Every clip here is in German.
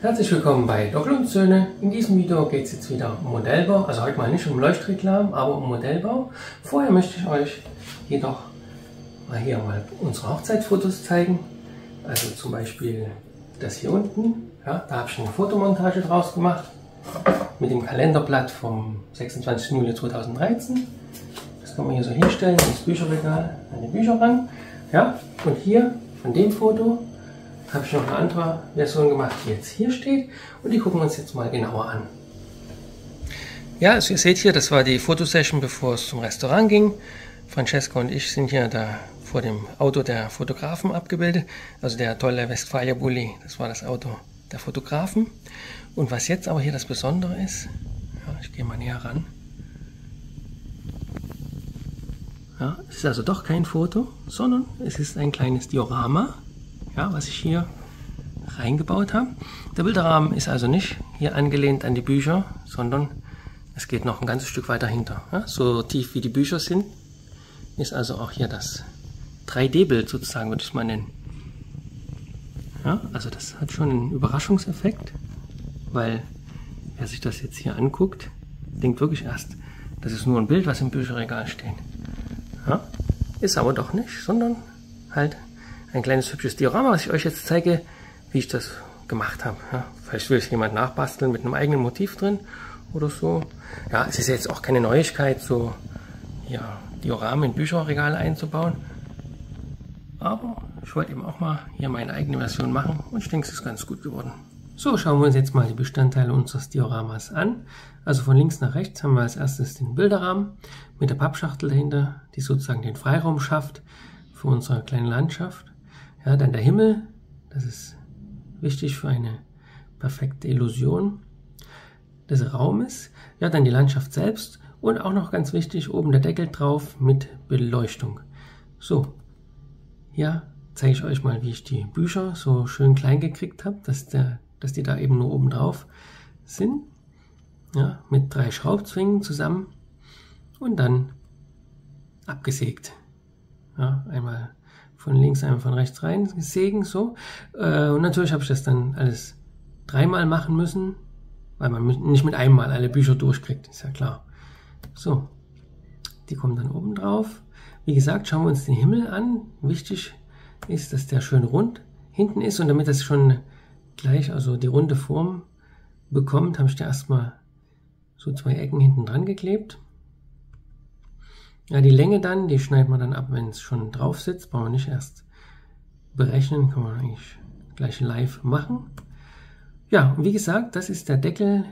Herzlich willkommen bei Dockel und Söhne. In diesem Video geht es jetzt wieder um Modellbau, also heute mal nicht um Leuchtreklamen, aber um Modellbau. Vorher möchte ich euch jedoch mal unsere Hochzeitsfotos zeigen. Also zum Beispiel das hier unten, ja, da habe ich eine Fotomontage draus gemacht mit dem Kalenderblatt vom 26. Juli 2013. Das kann man hier so hinstellen ins Bücherregal, an den Bücherrang. Ja, und hier von dem Foto habe ich noch eine andere Version gemacht, die jetzt hier steht, und die gucken wir uns jetzt mal genauer an. Ja, also ihr seht hier, das war die Fotosession, bevor es zum Restaurant ging. Francesca und ich sind hier da vor dem Auto der Fotografen abgebildet, also der tolle Westfalia Bulli, das war das Auto der Fotografen. Und was jetzt aber hier das Besondere ist, ja, ich gehe mal näher ran. Ja, es ist also doch kein Foto, sondern es ist ein kleines Diorama, ja, was ich hier reingebaut habe. Der Bilderrahmen ist also nicht hier angelehnt an die Bücher, sondern es geht noch ein ganzes Stück weiter hinter. Ja, so tief wie die Bücher sind, ist also auch hier das 3D-Bild sozusagen, würde ich es mal nennen. Ja, also das hat schon einen Überraschungseffekt, weil wer sich das jetzt hier anguckt, denkt wirklich erst, das ist nur ein Bild, was im Bücherregal steht. Ja, ist aber doch nicht, sondern halt ein kleines hübsches Diorama, was ich euch jetzt zeige, wie ich das gemacht habe. Ja, vielleicht will es jemand nachbasteln mit einem eigenen Motiv drin oder so. Ja, es ist jetzt auch keine Neuigkeit, so ja, Dioramen in Bücherregale einzubauen. Aber ich wollte eben auch mal hier meine eigene Version machen und ich denke, es ist ganz gut geworden. So, schauen wir uns jetzt mal die Bestandteile unseres Dioramas an. Also von links nach rechts haben wir als erstes den Bilderrahmen mit der Pappschachtel dahinter, die sozusagen den Freiraum schafft für unsere kleine Landschaft. Ja, dann der Himmel, das ist wichtig für eine perfekte Illusion des Raumes. Ja, dann die Landschaft selbst und auch noch ganz wichtig, oben der Deckel drauf mit Beleuchtung. So, ja, zeige ich euch mal, wie ich die Bücher so schön klein gekriegt habe, dass die da eben nur oben drauf sind. Ja, mit 3 Schraubzwingen zusammen und dann abgesägt. Ja, einmal von links, einmal von rechts rein sägen, so. Und natürlich habe ich das dann alles 3-mal machen müssen, weil man nicht mit einem Mal alle Bücher durchkriegt, ist ja klar. So, die kommen dann oben drauf. Wie gesagt, schauen wir uns den Himmel an. Wichtig ist, dass der schön rund hinten ist, und damit das schon gleich, also die runde Form bekommt, habe ich da erstmal so 2 Ecken hinten dran geklebt. Ja, die Länge dann, die schneidet man dann ab, wenn es schon drauf sitzt. Brauchen wir nicht erst berechnen, kann man eigentlich gleich live machen. Ja, und wie gesagt, das ist der Deckel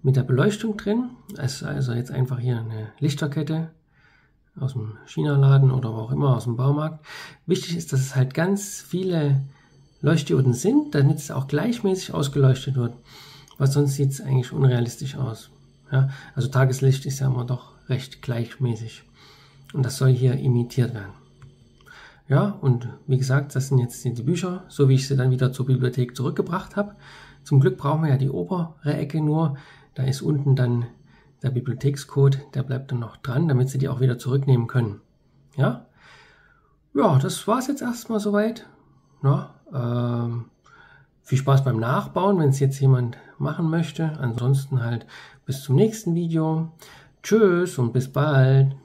mit der Beleuchtung drin. Es ist also jetzt einfach hier eine Lichterkette aus dem China-Laden oder wo auch immer, aus dem Baumarkt. Wichtig ist, dass es halt ganz viele Leuchtdioden sind, damit es auch gleichmäßig ausgeleuchtet wird, weil sonst sieht es eigentlich unrealistisch aus. Ja, also Tageslicht ist ja immer doch recht gleichmäßig und das soll hier imitiert werden. Ja, und wie gesagt, das sind jetzt die Bücher, so wie ich sie dann wieder zur Bibliothek zurückgebracht habe. Zum Glück brauchen wir ja die obere Ecke nur, da ist unten dann der Bibliothekscode, der bleibt dann noch dran, damit Sie die auch wieder zurücknehmen können. Ja, ja, das war es jetzt erstmal soweit. Ja, viel Spaß beim Nachbauen, wenn es jetzt jemand machen möchte. Ansonsten halt bis zum nächsten Video. Tschüss und bis bald.